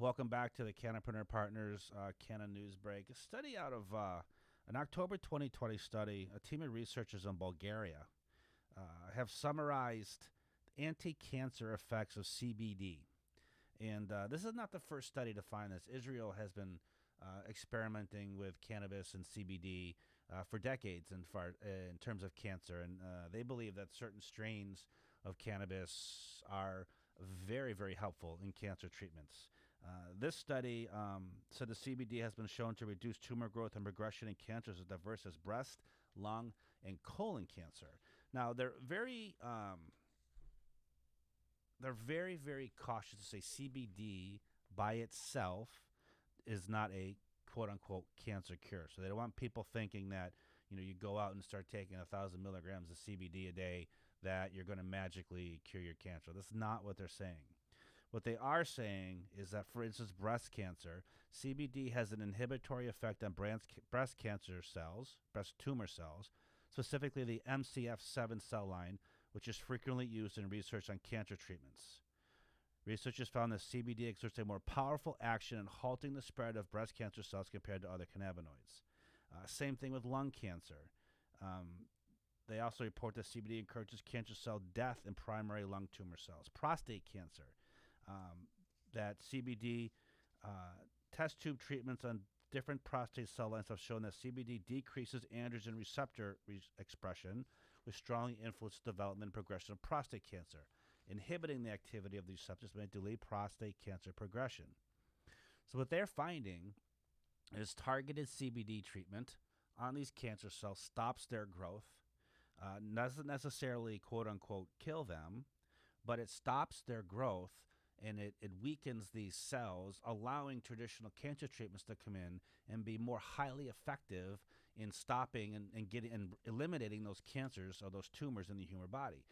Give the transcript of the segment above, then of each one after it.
Welcome back to the Cannapreneur Partners Canna News Break. A study out of an October 2020 study, a team of researchers in Bulgaria have summarized anti-cancer effects of CBD. And this is not the first study to find this. Israel has been experimenting with cannabis and CBD for decades in terms of cancer. And they believe that certain strains of cannabis are very, very helpful in cancer treatments. This study said the CBD has been shown to reduce tumor growth and progression in cancers as diverse as breast, lung, and colon cancer. Now, they're very, very cautious to say CBD by itself is not a quote unquote cancer cure. So they don't want people thinking that, you go out and start taking 1,000 milligrams of CBD a day, that you're going to magically cure your cancer. That's not what they're saying. What they are saying is that, for instance, breast cancer, CBD has an inhibitory effect on breast cancer cells, breast tumor cells, specifically the MCF7 cell line, which is frequently used in research on cancer treatments. Researchers found that CBD exerts a more powerful action in halting the spread of breast cancer cells compared to other cannabinoids. Same thing with lung cancer. They also report that CBD encourages cancer cell death in primary lung tumor cells. Prostate cancer, that CBD test tube treatments on different prostate cell lines have shown that CBD decreases androgen receptor expression, which strongly influences development and progression of prostate cancer. Inhibiting the activity of these receptors may delay prostate cancer progression. So what they're finding is targeted CBD treatment on these cancer cells stops their growth, doesn't necessarily quote unquote kill them, but it stops their growth and it weakens these cells, allowing traditional cancer treatments to come in and be more highly effective in stopping and getting and eliminating those cancers or those tumors in the human body.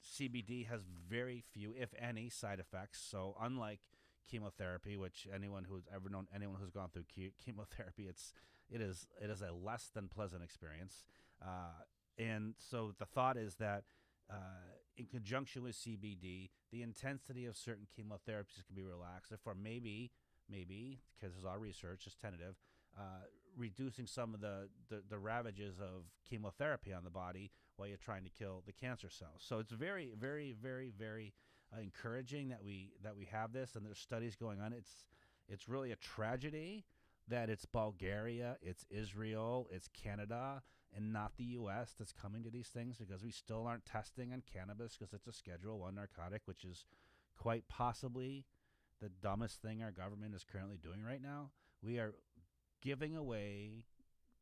CBD has very few, if any, side effects. So unlike chemotherapy, which anyone who's ever known anyone who's gone through chemotherapy, it is a less than pleasant experience. And so the thought is that in conjunction with CBD, the intensity of certain chemotherapies can be relaxed. Therefore, maybe, because this is all research, it's tentative, reducing some of the ravages of chemotherapy on the body while you're trying to kill the cancer cells. So it's very, very, very, very encouraging that we have this, and there's studies going on. It's really a tragedy that it's Bulgaria, it's Israel, it's Canada, and not the U.S. that's coming to these things, because we still aren't testing on cannabis because it's a Schedule I narcotic, which is quite possibly the dumbest thing our government is currently doing right now. We are giving away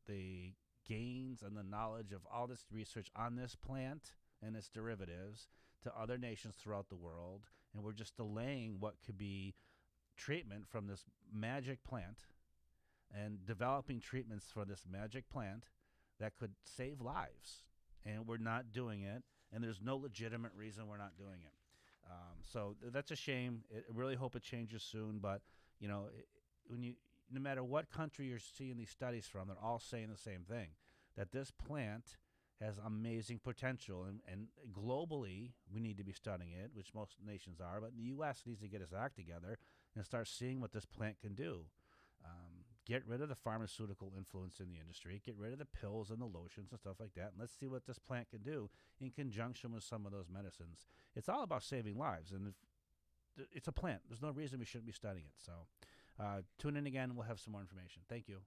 the gains and the knowledge of all this research on this plant and its derivatives to other nations throughout the world, and we're just delaying what could be treatment from this magic plant and developing treatments for this magic plant that could save lives. And we're not doing it, and there's no legitimate reason we're not doing it. So that's a shame. I really hope it changes soon, but no matter what country you're seeing these studies from, they're all saying the same thing, that this plant has amazing potential, and globally we need to be studying it, which most nations are, but the U.S. needs to get its act together and start seeing what this plant can do. Get rid of the pharmaceutical influence in the industry, get rid of the pills and the lotions and stuff like that, and let's see what this plant can do in conjunction with some of those medicines. It's all about saving lives, and if it's a plant, there's no reason we shouldn't be studying it. So tune in again, we'll have some more information. Thank you.